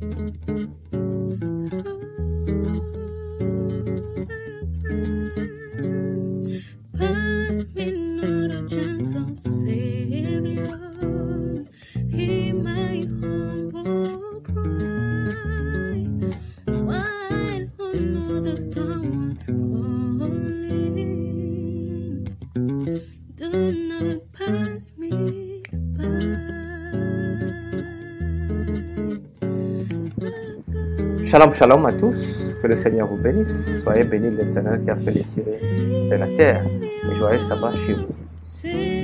Pass me not a gentle Savior, hear my humble cry, while on others thou art calling, do not pass me by. Shalom, shalom à tous, que le Seigneur vous bénisse, soyez bénis de l'Éternel qui a fait les cieux et la terre, et joyeux sabbat chez vous.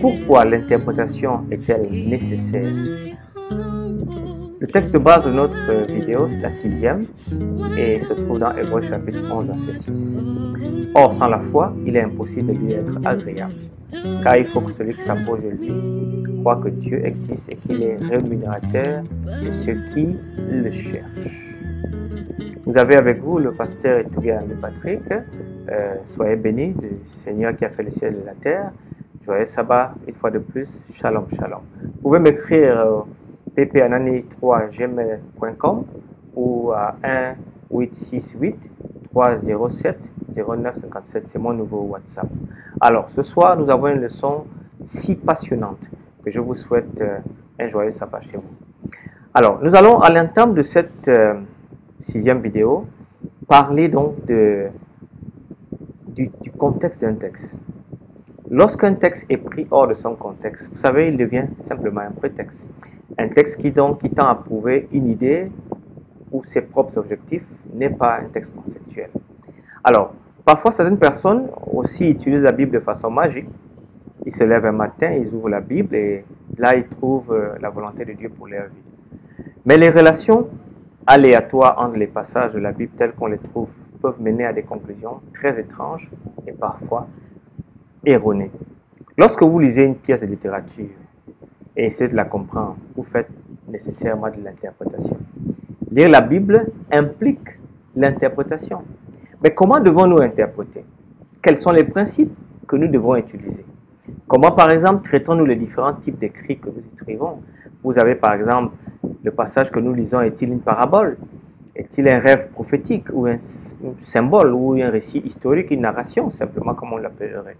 Pourquoi l'interprétation est-elle nécessaire? Le texte de base de notre vidéo, la 6e, et se trouve dans Hébreux chapitre 11, verset 6. Or, sans la foi, il est impossible de lui être agréable, car il faut que celui qui s'approche de lui croit que Dieu existe et qu'il est rémunérateur de ceux qui le cherchent. Vous avez avec vous le pasteur Etouria Patrick. Soyez bénis du Seigneur qui a fait le ciel et la terre. Joyeux sabbat, une fois de plus. Shalom, shalom. Vous pouvez m'écrire ppanani3gmail.com ou à 1-868-307-0957. C'est mon nouveau WhatsApp. Alors, ce soir, nous avons une leçon si passionnante que je vous souhaite un joyeux sabbat chez vous. Alors, nous allons à l'entame de cette 6e vidéo parler donc du contexte d'un texte. Lorsqu'un texte est pris hors de son contexte, vous savez, il devient simplement un prétexte. Un texte qui tend à prouver une idée ou ses propres objectifs n'est pas un texte conceptuel. Alors, parfois certaines personnes aussi utilisent la Bible de façon magique. Ils se lèvent un matin, ils ouvrent la Bible et là ils trouvent la volonté de Dieu pour leur vie. Mais les relations aléatoires entre les passages de la Bible tels qu'on les trouve peuvent mener à des conclusions très étranges et parfois erronées. Lorsque vous lisez une pièce de littérature et essayez de la comprendre, vous faites nécessairement de l'interprétation. Lire la Bible implique l'interprétation. Mais comment devons-nous interpréter? Quels sont les principes que nous devons utiliser? Comment, par exemple, traitons-nous les différents types d'écrits que nous écrivons? Vous avez, par exemple, le passage que nous lisons, est-il une parabole? Est-il un rêve prophétique ou un symbole ou un récit historique, une narration, simplement comme on l'appellerait?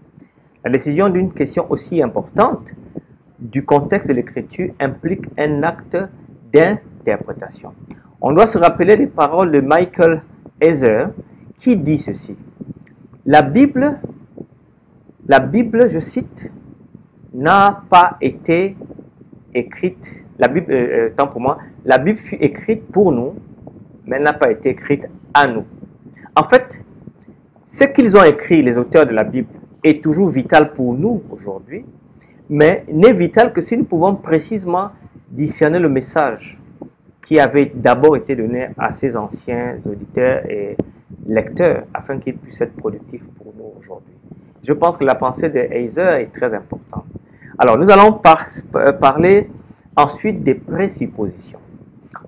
La décision d'une question aussi importante du contexte de l'écriture implique un acte d'interprétation. On doit se rappeler des paroles de Michael Heiser qui dit ceci. La Bible, je cite, n'a pas été écrite. La Bible, tant pour moi, la Bible fut écrite pour nous, mais elle n'a pas été écrite à nous. En fait, ce qu'ils ont écrit, les auteurs de la Bible, est toujours vital pour nous aujourd'hui, mais n'est vital que si nous pouvons précisément discerner le message qui avait d'abord été donné à ces anciens auditeurs et lecteurs, afin qu'ils puissent être productifs pour nous aujourd'hui. Je pense que la pensée de Heiser est très importante. Alors, nous allons parler ensuite des présuppositions.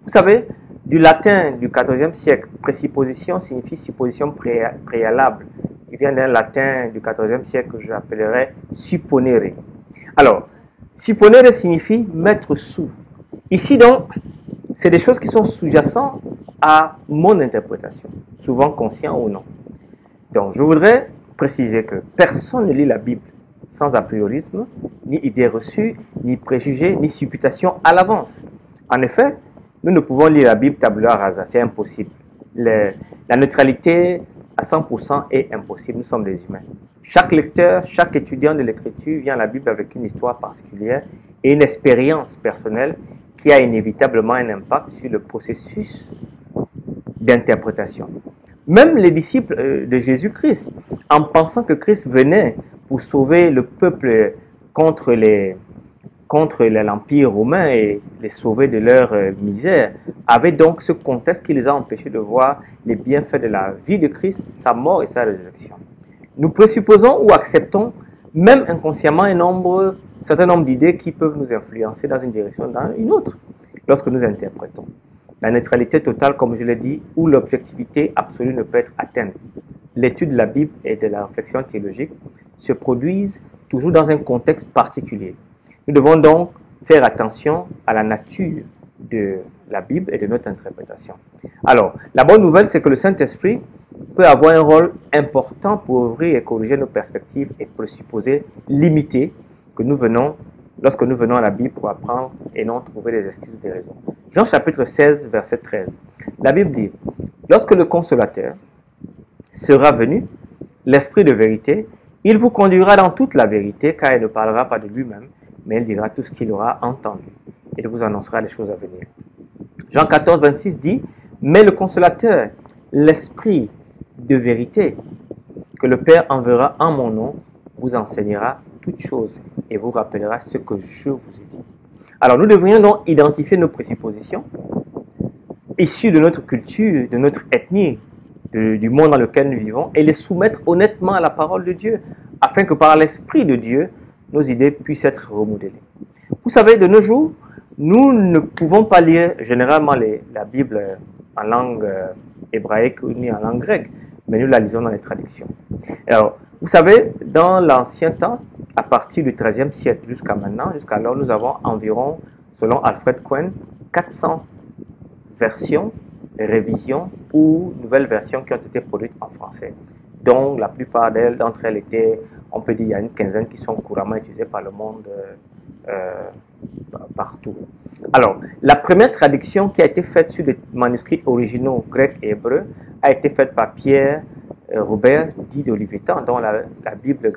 Vous savez, du latin du XIVe siècle, présupposition signifie supposition préalable. Il vient d'un latin du XIVe siècle que j'appellerais supponere. Alors, supponere signifie mettre sous. Ici donc, c'est des choses qui sont sous-jacentes à mon interprétation, souvent conscient ou non. Donc, je voudrais préciser que personne ne lit la Bible sans a priorisme, ni idée reçue, ni préjugés, ni supputation à l'avance. En effet, nous ne pouvons lire la Bible tabula rasa, c'est impossible. La neutralité à 100% est impossible, nous sommes des humains. Chaque lecteur, chaque étudiant de l'écriture vient à la Bible avec une histoire particulière et une expérience personnelle qui a inévitablement un impact sur le processus d'interprétation. Même les disciples de Jésus-Christ, en pensant que Christ venait pour sauver le peuple contre l'Empire romain et les sauver de leur misère, avaient donc ce contexte qui les a empêchés de voir les bienfaits de la vie de Christ, sa mort et sa résurrection. Nous présupposons ou acceptons, même inconsciemment, un certain nombre d'idées qui peuvent nous influencer dans une direction ou dans une autre, lorsque nous interprétons. La neutralité totale, comme je l'ai dit, où l'objectivité absolue ne peut être atteinte. L'étude de la Bible et de la réflexion théologique se produisent toujours dans un contexte particulier. Nous devons donc faire attention à la nature de la Bible et de notre interprétation. Alors, la bonne nouvelle, c'est que le Saint-Esprit peut avoir un rôle important pour ouvrir et corriger nos perspectives et présupposés limités que nous venons, lorsque nous venons à la Bible pour apprendre et non trouver des excuses ou des raisons. Jean chapitre 16, verset 13. La Bible dit, « Lorsque le Consolateur sera venu, l'Esprit de vérité, il vous conduira dans toute la vérité, car il ne parlera pas de lui-même, mais il dira tout ce qu'il aura entendu. Il vous annoncera les choses à venir. » Jean 14, 26 dit, « Mais le Consolateur, l'Esprit de vérité, que le Père enverra en mon nom, vous enseignera toutes choses et vous rappellera ce que je vous ai dit. » Alors nous devrions donc identifier nos présuppositions, issues de notre culture, de notre ethnie, du monde dans lequel nous vivons, et les soumettre honnêtement à la parole de Dieu, afin que par l'Esprit de Dieu, nos idées puissent être remodelées. Vous savez, de nos jours, nous ne pouvons pas lire généralement la Bible en langue hébraïque ni en langue grecque, mais nous la lisons dans les traductions. Alors, vous savez, dans l'ancien temps, à partir du XIIIe siècle jusqu'à maintenant, jusqu'alors, nous avons environ, selon Alfred Cohen, 400 versions, révisions ou nouvelles versions qui ont été produites en français, dont la plupart d'entre elles étaient, on peut dire, il y a une quinzaine qui sont couramment utilisées par le monde partout. Alors, la première traduction qui a été faite sur des manuscrits originaux grecs et hébreux a été faite par Pierre Robert dit d'Olivetan, dont la Bible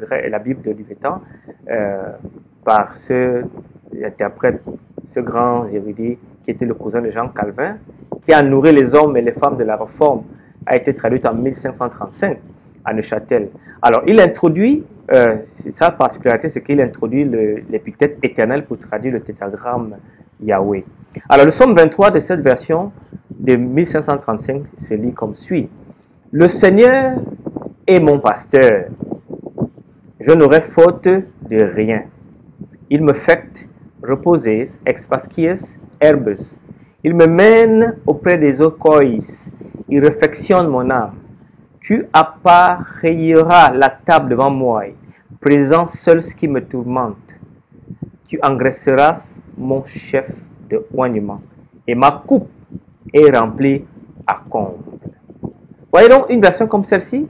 d'Olivetan, par ce interprète, ce grand érudit qui était le cousin de Jean Calvin, qui a nourri les hommes et les femmes de la Réforme, a été traduite en 1535 à Neuchâtel. Alors, il introduit, sa particularité, c'est qu'il introduit l'épithète éternel pour traduire le tétragramme Yahweh. Alors, le psaume 23 de cette version de 1535 se lit comme suit. Le Seigneur est mon pasteur, je n'aurai faute de rien. Il me fait reposer ex pascies herbes. Il me mène auprès des eaux coïs. Il réfectionne mon âme. Tu appareilleras la table devant moi, présent seul ce qui me tourmente. Tu engraisseras mon chef de oignement, et ma coupe est remplie à comble. Voyez donc, une version comme celle-ci,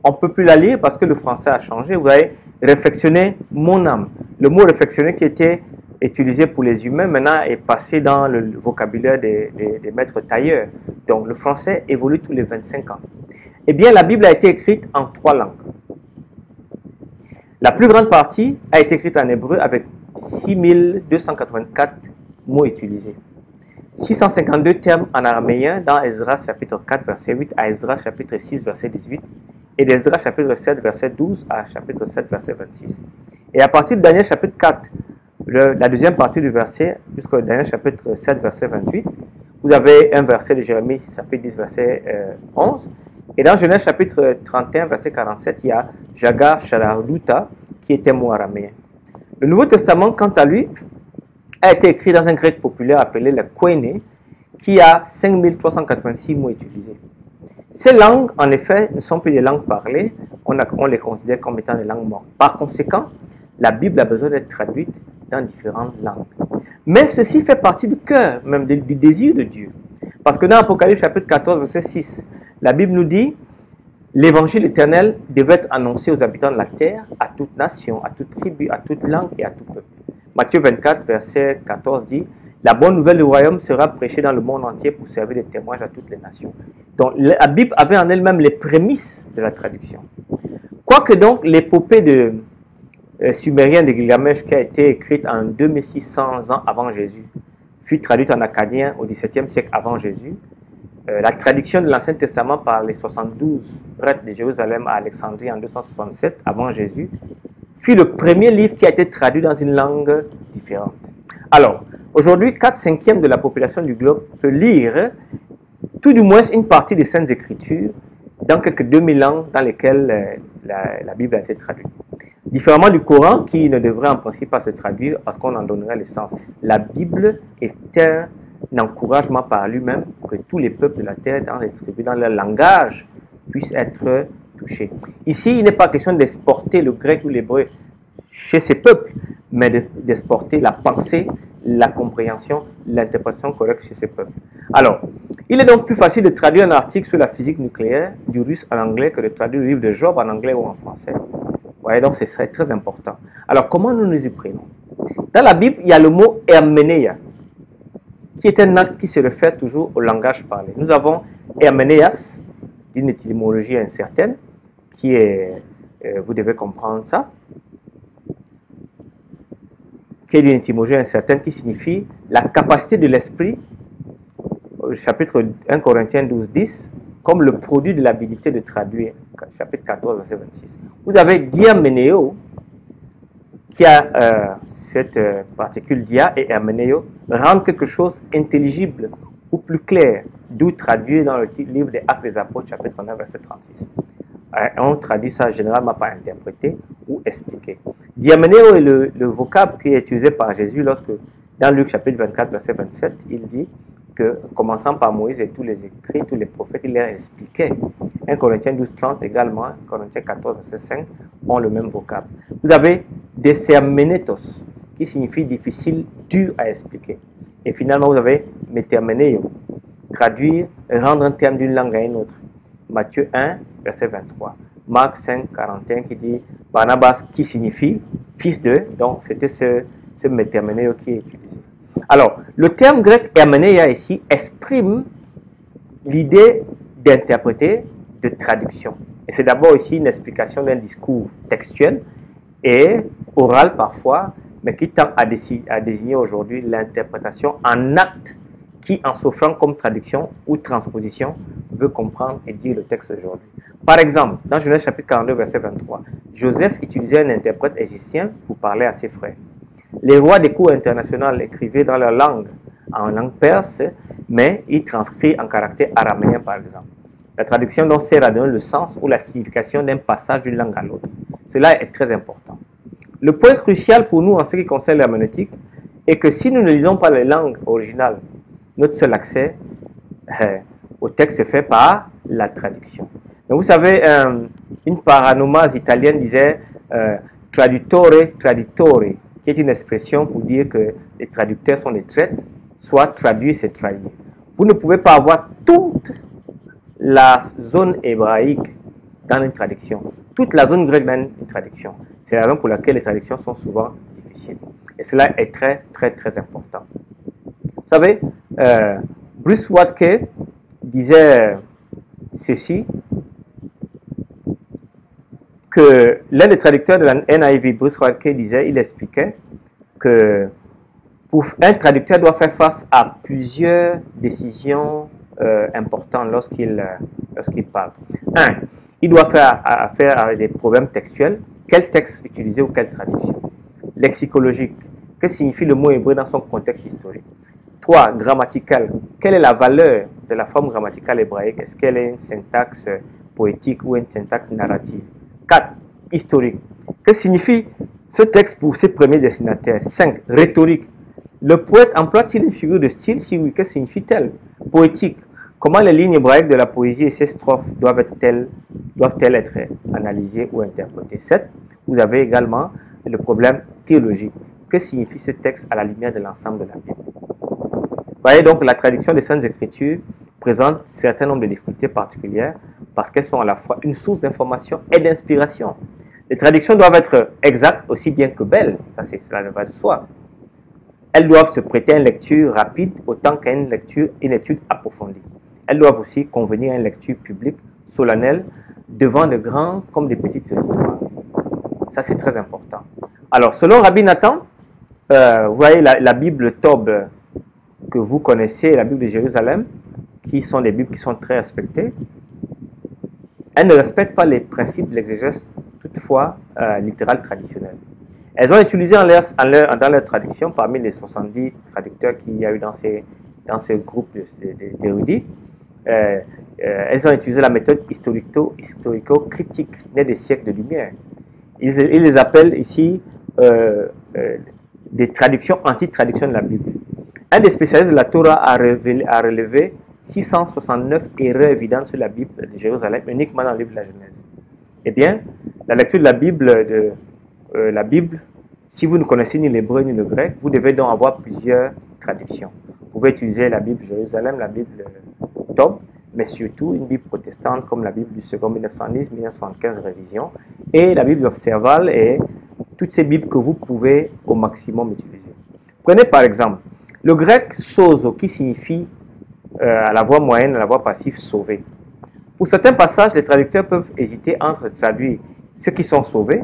on ne peut plus la lire parce que le français a changé. Vous avez réflexionné mon âme. Le mot réflexionner qui était utilisé pour les humains maintenant est passé dans le vocabulaire des maîtres tailleurs. Donc le français évolue tous les 25 ans. Eh bien, la Bible a été écrite en 3 langues. La plus grande partie a été écrite en hébreu avec 6284 mots utilisés. 652 termes en araméen dans Esdras chapitre 4 verset 8 à Esdras chapitre 6 verset 18 et d'Esdras chapitre 7 verset 12 à chapitre 7 verset 26. Et à partir de Daniel chapitre 4, la deuxième partie du verset jusqu'au Daniel chapitre 7 verset 28, vous avez un verset de Jérémie chapitre 10 verset 11. Et dans Genèse chapitre 31 verset 47, il y a Jagar Shalaruta qui était mot araméen. Le Nouveau Testament, quant à lui, a été écrit dans un grec populaire appelé le Koine, qui a 5386 mots utilisés. Ces langues, en effet, ne sont plus des langues parlées, on les considère comme étant des langues mortes. Par conséquent, la Bible a besoin d'être traduite dans différentes langues. Mais ceci fait partie du cœur, même du désir de Dieu. Parce que dans Apocalypse chapitre 14, verset 6, la Bible nous dit « L'évangile éternel devait être annoncé aux habitants de la terre, à toute nation, à toute tribu, à toute langue et à tout peuple. » Matthieu 24, verset 14 dit « La bonne nouvelle du royaume sera prêchée dans le monde entier pour servir de témoignage à toutes les nations. » Donc la Bible avait en elle-même les prémices de la traduction. Quoique donc l'épopée de sumérienne de Gilgamesh qui a été écrite en 2600 ans avant Jésus fut traduite en akkadien au XVIIe siècle avant Jésus, la traduction de l'Ancien Testament par les 72 prêtres de Jérusalem à Alexandrie en 267 avant Jésus fut le premier livre qui a été traduit dans une langue différente. Alors, aujourd'hui, 4/5 de la population du globe peut lire tout du moins une partie des Saintes Écritures dans quelques 2000 langues dans lesquelles la Bible a été traduite. Différemment du Coran, qui ne devrait en principe pas se traduire parce qu'on en donnerait le sens. La Bible est un encouragement par lui-même que tous les peuples de la terre, dans les tribus, dans leur langage, puissent être touchés. Ici, il n'est pas question d'exporter le grec ou l'hébreu chez ces peuples, mais d'exporter la pensée, la compréhension, l'interprétation correcte chez ces peuples. Alors, il est donc plus facile de traduire un article sur la physique nucléaire du russe en anglais que de traduire le livre de Job en anglais ou en français. Vous voyez, donc ce serait très important. Alors, comment nous nous y prenons? Dans la Bible, il y a le mot herménéia, qui est un acte qui se réfère toujours au langage parlé. Nous avons herménéas, d'une étymologie incertaine, qui est, vous devez comprendre ça, qui est d'une étymologie incertaine, qui signifie la capacité de l'esprit, au chapitre 1 Corinthiens 12, 10, comme le produit de l'habilité de traduire, chapitre 14, verset 26. Vous avez diameneo, qui a cette particule dia, et herménéo, rendre quelque chose intelligible ou plus clair, d'où traduire dans le livre des Actes des Apôtres, chapitre 9, verset 36. On traduit ça généralement par interpréter ou expliquer. Diameneo est le vocable qui est utilisé par Jésus lorsque, dans Luc chapitre 24, verset 27, il dit que, commençant par Moïse et tous les écrits, tous les prophètes, il leur expliquait. 1 Corinthiens 12, 30 également, 1 Corinthiens 14, verset 5, ont le même vocable. Vous avez desermenetos, qui signifie difficile, dur à expliquer. Et finalement, vous avez metermeneo, traduire, rendre un terme d'une langue à une autre. Matthieu 1, verset 23. Marc 5, 41 qui dit Barnabas, qui signifie fils de, donc c'était ce metermeneo qui est utilisé. Alors, le terme grec hermeneia ici exprime l'idée d'interpréter, de traduction. Et c'est d'abord ici une explication d'un discours textuel et oral parfois, mais qui tend à désigner aujourd'hui l'interprétation en acte qui, en s'offrant comme traduction ou transposition, veut comprendre et dire le texte aujourd'hui. Par exemple, dans Genèse chapitre 42, verset 23, Joseph utilisait un interprète égyptien pour parler à ses frères. Les rois des cours internationales écrivaient dans leur langue, en langue perse, mais ils transcrivent en caractère araméen, par exemple. La traduction donc sert à donner le sens ou la signification d'un passage d'une langue à l'autre. Cela est très important. Le point crucial pour nous en ce qui concerne l'herméneutique est que si nous ne lisons pas les langues originales, notre seul accès au texte se fait par la traduction. Mais vous savez, une paranomase italienne disait traduttore, traditore, qui est une expression pour dire que les traducteurs sont des traîtres, soit traduire, c'est trahir. Vous ne pouvez pas avoir toute la zone hébraïque dans une traduction, toute la zone grecque dans une traduction. C'est la raison pour laquelle les traductions sont souvent difficiles. Et cela est très, très, très important. Vous savez, Bruce Watke disait ceci, que l'un des traducteurs de la NIV, Bruce Watke, disait, il expliquait que un traducteur doit faire face à plusieurs décisions importantes lorsqu'il parle. Un, il doit faire affaire à des problèmes textuels. Quel texte utiliser ou quelle traduction? Lexicologique. Que signifie le mot hébreu dans son contexte historique? 3. Grammatical. Quelle est la valeur de la forme grammaticale hébraïque? Est-ce qu'elle est une syntaxe poétique ou une syntaxe narrative? 4. Historique. Que signifie ce texte pour ses premiers destinataires? 5. Rhétorique. Le poète emploie-t-il une figure de style? Si oui, que signifie-t-elle? Poétique. Comment les lignes hébraïques de la poésie et ses strophes doivent-elles être analysées ou interprétées? 7. Vous avez également le problème théologique. Que signifie ce texte à la lumière de l'ensemble de la Bible? Vous voyez donc, la traduction des Saintes Écritures présente un certain nombre de difficultés particulières parce qu'elles sont à la fois une source d'information et d'inspiration. Les traductions doivent être exactes aussi bien que belles, cela va de soi. Elles doivent se prêter à une lecture rapide autant qu'à une étude approfondie. Elles doivent aussi convenir à une lecture publique, solennelle, devant de grands comme des petites histoires. Ça, c'est très important. Alors, selon Rabbi Nathan, vous voyez la Bible Tob que vous connaissez, la Bible de Jérusalem, qui sont des Bibles qui sont très respectées, elles ne respectent pas les principes de l'exégèse, toutefois littérale traditionnelle. Elles ont utilisé dans leur traduction, parmi les 70 traducteurs qu'il y a eu dans ce groupe d'érudits, elles ont utilisé la méthode historico-critique, née des siècles de lumière. Ils les appellent ici des traductions anti-traduction de la Bible. Un des spécialistes de la Torah a relevé 669 erreurs évidentes sur la Bible de Jérusalem, uniquement dans le livre de la Genèse. Eh bien, la lecture de la Bible, si vous ne connaissez ni l'hébreu ni le grec, vous devez donc avoir plusieurs traductions. pouvez utiliser la Bible Jérusalem, la Bible Tob, mais surtout une Bible protestante comme la Bible du second 1910-1975 révision, et la Bible Observal et toutes ces Bibles que vous pouvez au maximum utiliser. Prenez par exemple le grec sozo qui signifie à la voix moyenne, à la voix passive sauver. Pour certains passages, les traducteurs peuvent hésiter entre traduire ceux qui sont sauvés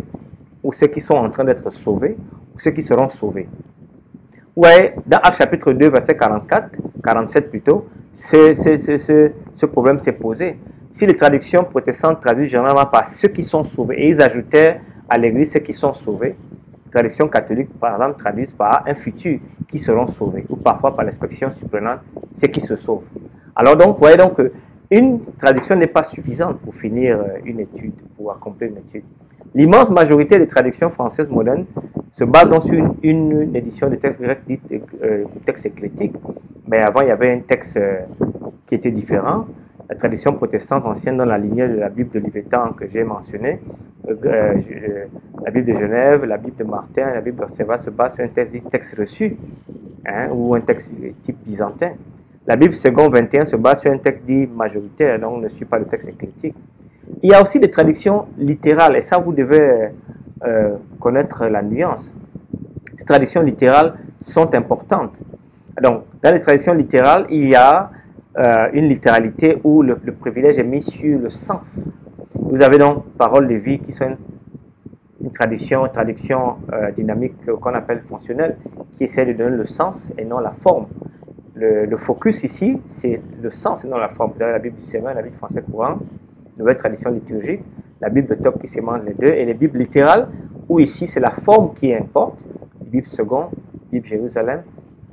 ou ceux qui sont en train d'être sauvés ou ceux qui seront sauvés. Vous voyez, dans Actes chapitre 2, verset 47 plutôt, ce problème s'est posé. Si les traductions protestantes traduisent généralement par ceux qui sont sauvés et ils ajoutaient à l'église ceux qui sont sauvés, les traductions catholiques par exemple traduisent par un futur qui seront sauvés ou parfois par l'expression surprenante ceux qui se sauvent. Alors donc, vous voyez donc une traduction n'est pas suffisante pour finir une étude, pour accomplir une étude. L'immense majorité des traductions françaises modernes se basent donc sur une édition de texte grec dit texte éclectique. Mais avant, il y avait un texte qui était différent. La tradition protestante ancienne dans la lignée de la Bible de Livetan que j'ai mentionnée, la Bible de Genève, la Bible de Martin, la Bible d'Orceva se base sur un texte dit texte reçu, ou un texte type byzantin. La Bible second 21 se base sur un texte dit majoritaire, donc ne suit pas le texte éclectique. Il y a aussi des traductions littérales, et ça vous devez connaître la nuance. Ces traductions littérales sont importantes. Donc, dans les traductions littérales, il y a une littéralité où le privilège est mis sur le sens. Vous avez donc Paroles de vie qui sont une traduction dynamique qu'on appelle fonctionnelle, qui essaie de donner le sens et non la forme. Le focus ici, c'est le sens et non la forme. Vous avez la Bible du Sémin, la Bible français courant, nouvelle tradition liturgique, la Bible de Top qui sémente les deux, et les Bibles littérales, où ici c'est la forme qui importe, Bible second, Bible Jérusalem,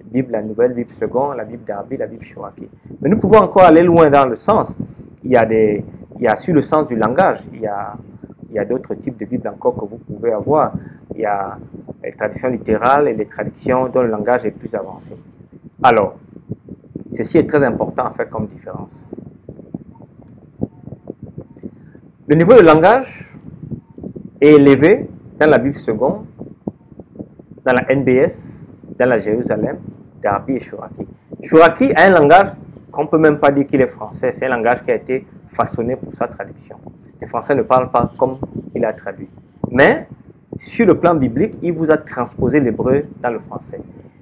Bible la nouvelle, Bible second, la Bible d'Arbi, la Bible Chouraki. Mais nous pouvons encore aller loin dans le sens. Il y a sur le sens du langage, il y a d'autres types de Bibles encore que vous pouvez avoir. Il y a les traductions littérales et les traductions dont le langage est plus avancé. Alors, ceci est très important à faire comme différence. Le niveau de langage est élevé dans la Bible seconde, dans la NBS, dans la Jérusalem, d'Arbi et Chouraki. Chouraki a un langage qu'on ne peut même pas dire qu'il est français, c'est un langage qui a été façonné pour sa traduction. Les Français ne parlent pas comme il a traduit. Mais, sur le plan biblique, il vous a transposé l'hébreu dans le français.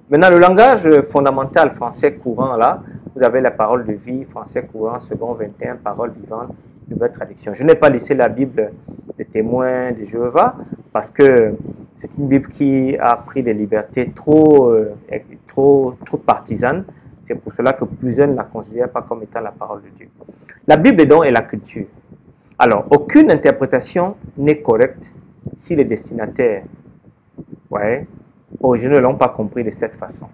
Maintenant, le langage fondamental français courant, là, vous avez la parole de vie, français courant, second 21, parole vivante, nouvelle traduction. Je n'ai pas laissé la Bible des témoins de Jéhovah parce que c'est une Bible qui a pris des libertés trop partisanes. C'est pour cela que plusieurs ne la considèrent pas comme étant la parole de Dieu. La Bible donc est la culture. Alors, aucune interprétation n'est correcte si les destinataires originaux ne l'ont pas compris de cette façon.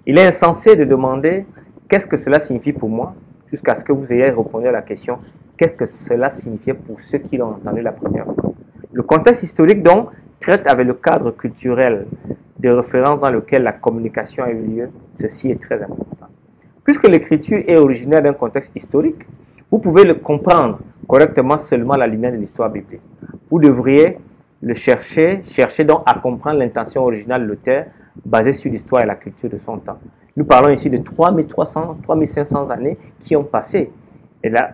Il est insensé de demander qu'est-ce que cela signifie pour moi jusqu'à ce que vous ayez répondu à la question qu'est-ce que cela signifiait pour ceux qui l'ont entendu la première fois. Le contexte historique donc traite avec le cadre culturel de référence dans lequel la communication a eu lieu. Ceci est très important. Puisque l'écriture est originaire d'un contexte historique, vous pouvez le comprendre correctement seulement à la lumière de l'histoire biblique. Vous devriez le chercher donc à comprendre l'intention originale de l'auteur basée sur l'histoire et la culture de son temps. Nous parlons ici de 3300, 3500 années qui ont passé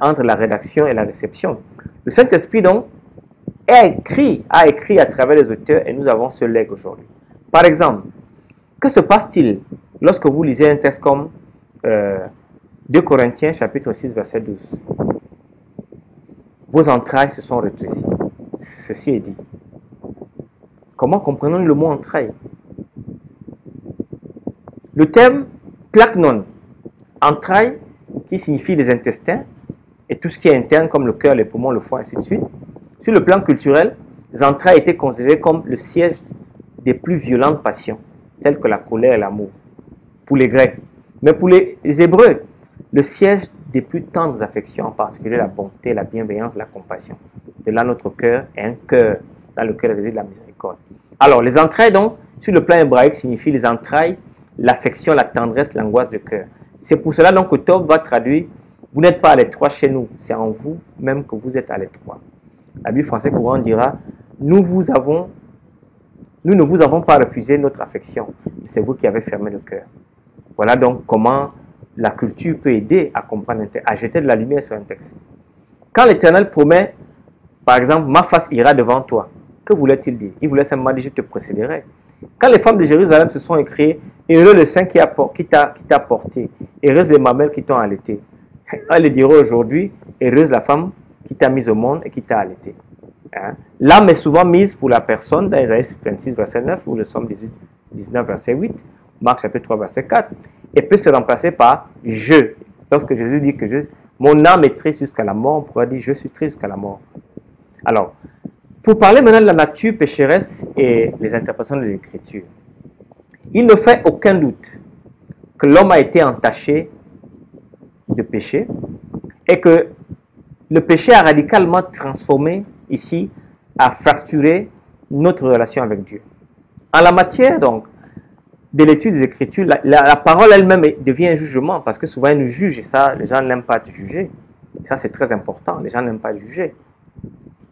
entre la rédaction et la réception. Le Saint-Esprit donc a écrit à travers les auteurs et nous avons ce legs aujourd'hui. Par exemple, que se passe-t-il lorsque vous lisez un texte comme 2 Corinthiens chapitre 6 verset 12? Vos entrailles se sont rétrécies. Ceci est dit. Comment comprenons-nous le mot entrailles? Le terme plaknon, entrailles, qui signifie les intestins, et tout ce qui est interne comme le cœur, les poumons, le foie, ainsi de suite. Sur le plan culturel, les entrailles étaient considérées comme le siège des plus violentes passions, telles que la colère et l'amour, pour les Grecs. Mais pour les Hébreux, le siège des plus tendres affections, en particulier la bonté, la bienveillance, la compassion. De là, notre cœur est un cœur dans lequel réside la miséricorde. Alors, les entrailles, donc, sur le plan hébraïque, signifient les entrailles, l'affection, la tendresse, l'angoisse de cœur. C'est pour cela donc que Tob va traduire « Vous n'êtes pas à l'étroit chez nous, c'est en vous même que vous êtes à l'étroit ». La Bible française courante dira « Nous ne vous avons pas refusé notre affection, c'est vous qui avez fermé le cœur ». Voilà donc comment la culture peut aider à comprendre un texte, à jeter de la lumière sur un texte. Quand l'Éternel promet, par exemple, ma face ira devant toi, que voulait-il dire? Il voulait simplement dire, je te précéderai. Quand les femmes de Jérusalem se sont écriées, heureux le sein qui t'a porté, heureuse les mamelles qui t'ont allaité. Elle dira aujourd'hui, heureuse la femme qui t'a mise au monde et qui t'a allaité. Hein? L'âme est souvent mise pour la personne dans Isaïe 26, verset 9, ou le Somme 19, verset 8, Marc chapitre 3, verset 4, et peut se remplacer par je. Lorsque Jésus dit que mon âme est triste jusqu'à la mort, on pourrait dire je suis triste jusqu'à la mort. Alors, pour parler maintenant de la nature pécheresse et les interprétations de l'Écriture, il ne fait aucun doute que l'homme a été entaché de péché et que le péché a radicalement transformé ici, a fracturé notre relation avec Dieu. En la matière, donc, de l'étude des Écritures, la parole elle-même devient un jugement parce que souvent elle nous juge et ça, les gens n'aiment pas être jugés. Ça, c'est très important. Les gens n'aiment pas être jugés.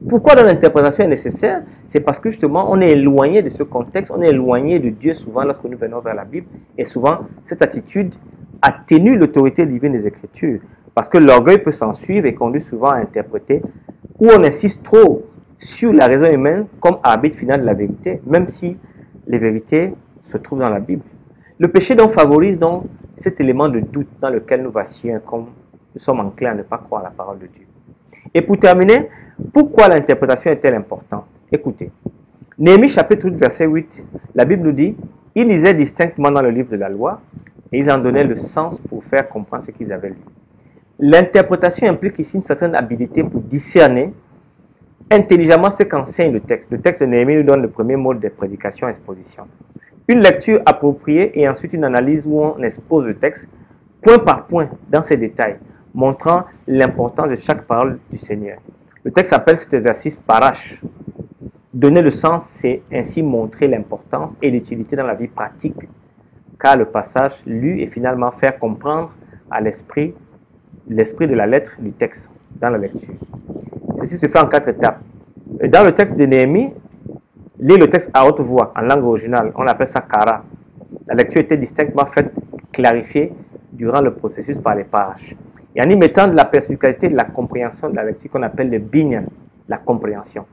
Pourquoi dans l'interprétation est nécessaire? C'est parce que justement, on est éloigné de ce contexte, on est éloigné de Dieu souvent lorsque nous venons vers la Bible. Et souvent, cette attitude atténue l'autorité divine des Écritures. Parce que l'orgueil peut s'en suivre et conduit souvent à interpréter, où on insiste trop sur la raison humaine comme arbitre final de la vérité, même si les vérités se trouvent dans la Bible. Le péché donc favorise donc cet élément de doute dans lequel nous vacillons comme nous sommes enclins à ne pas croire à la parole de Dieu. Et pour terminer, pourquoi l'interprétation est-elle importante? Écoutez, Néhémie chapitre 8, verset 8, la Bible nous dit, ils lisaient distinctement dans le livre de la loi et ils en donnaient le sens pour faire comprendre ce qu'ils avaient lu. L'interprétation implique ici une certaine habilité pour discerner intelligemment ce qu'enseigne le texte. Le texte de Néhémie nous donne le premier mot des prédications et expositions. Une lecture appropriée et ensuite une analyse où on expose le texte point par point dans ses détails, montrant l'importance de chaque parole du Seigneur. Le texte appelle cet exercice parash. Donner le sens, c'est ainsi montrer l'importance et l'utilité dans la vie pratique, car le passage lu et finalement faire comprendre à l'esprit de la lettre du texte dans la lecture. Ceci se fait en 4 étapes. Dans le texte de Néhémie, lire le texte à haute voix, en langue originale, on appelle ça kara. La lecture était distinctement faite, clarifiée durant le processus par les parash. Et en y mettant de la perspicacité de la compréhension de la lecture qu'on appelle le binyan, la compréhension.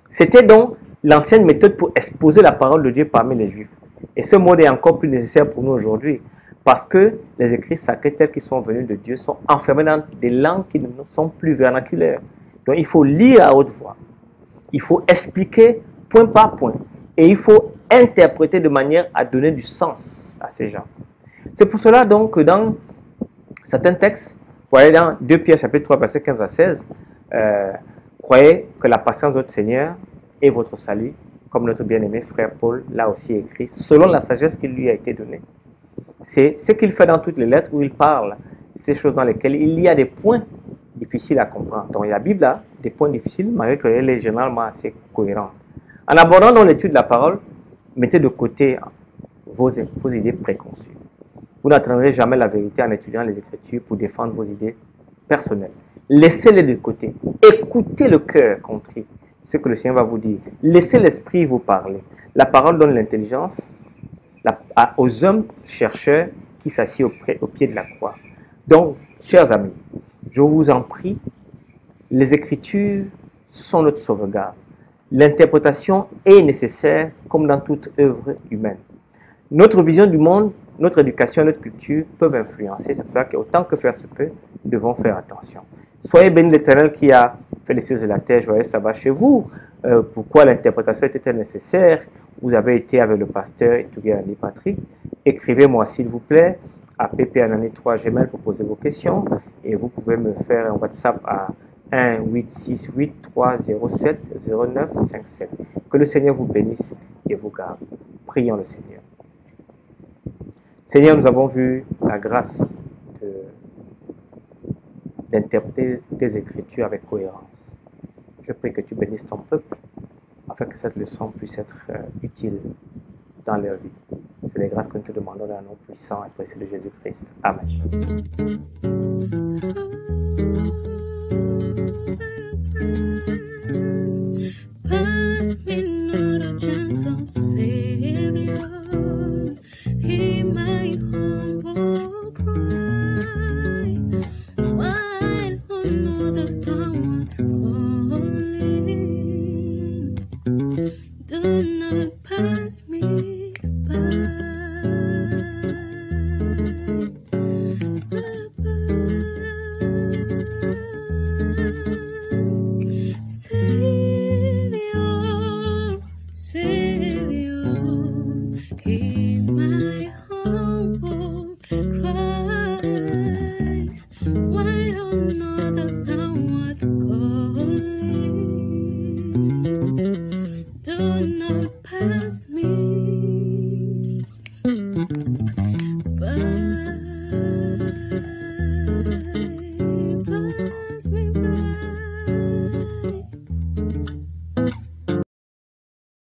C'était donc l'ancienne méthode pour exposer la parole de Dieu parmi les Juifs. Et ce mode est encore plus nécessaire pour nous aujourd'hui, parce que les écrits sacrés tels qu'ils sont venus de Dieu sont enfermés dans des langues qui ne sont plus vernaculaires. Donc il faut lire à haute voix, il faut expliquer point par point, et il faut interpréter de manière à donner du sens à ces gens. C'est pour cela donc que dans certains textes, vous voyez dans 2 Pierre chapitre 3 verset 15 à 16, croyez que la patience de notre Seigneur est votre salut, comme notre bien-aimé frère Paul l'a aussi écrit, selon la sagesse qui lui a été donnée. C'est ce qu'il fait dans toutes les lettres où il parle, ces choses dans lesquelles il y a des points difficiles à comprendre. Donc la Bible a des points difficiles, malgré qu'elle est généralement assez cohérente. En abordant dans l'étude de la parole, mettez de côté vos idées préconçues. Vous n'atteindrez jamais la vérité en étudiant les Écritures pour défendre vos idées personnelles. Laissez-les de côté. Écoutez le cœur contrit, ce que le Seigneur va vous dire. Laissez l'esprit vous parler. La parole donne l'intelligence aux hommes chercheurs qui s'assiedent au pied de la croix. Donc, chers amis, je vous en prie, les Écritures sont notre sauvegarde. L'interprétation est nécessaire comme dans toute œuvre humaine. Notre vision du monde, notre éducation, notre culture peuvent influencer. C'est pour ça qu'autant que faire se peut, nous devons faire attention. Soyez bénis l'Éternel qui a fait les cieux et la terre. Joyeux sabbat chez vous. Pourquoi l'interprétation était-elle nécessaire? Vous avez été avec le pasteur Etougué Andy Patrick. Écrivez-moi s'il vous plaît à ppanani3gmail pour poser vos questions. Et vous pouvez me faire un WhatsApp à 1-868-307-0957. Que le Seigneur vous bénisse et vous garde. Prions le Seigneur. Seigneur, nous avons vu la grâce d'interpréter tes Écritures avec cohérence. Je prie que tu bénisses ton peuple afin que cette leçon puisse être utile dans leur vie. C'est les grâces que nous te demandons dans le nom puissant et précieux de Jésus-Christ. Amen. Pass me not a gentle Savior, hear my humble Passe-moi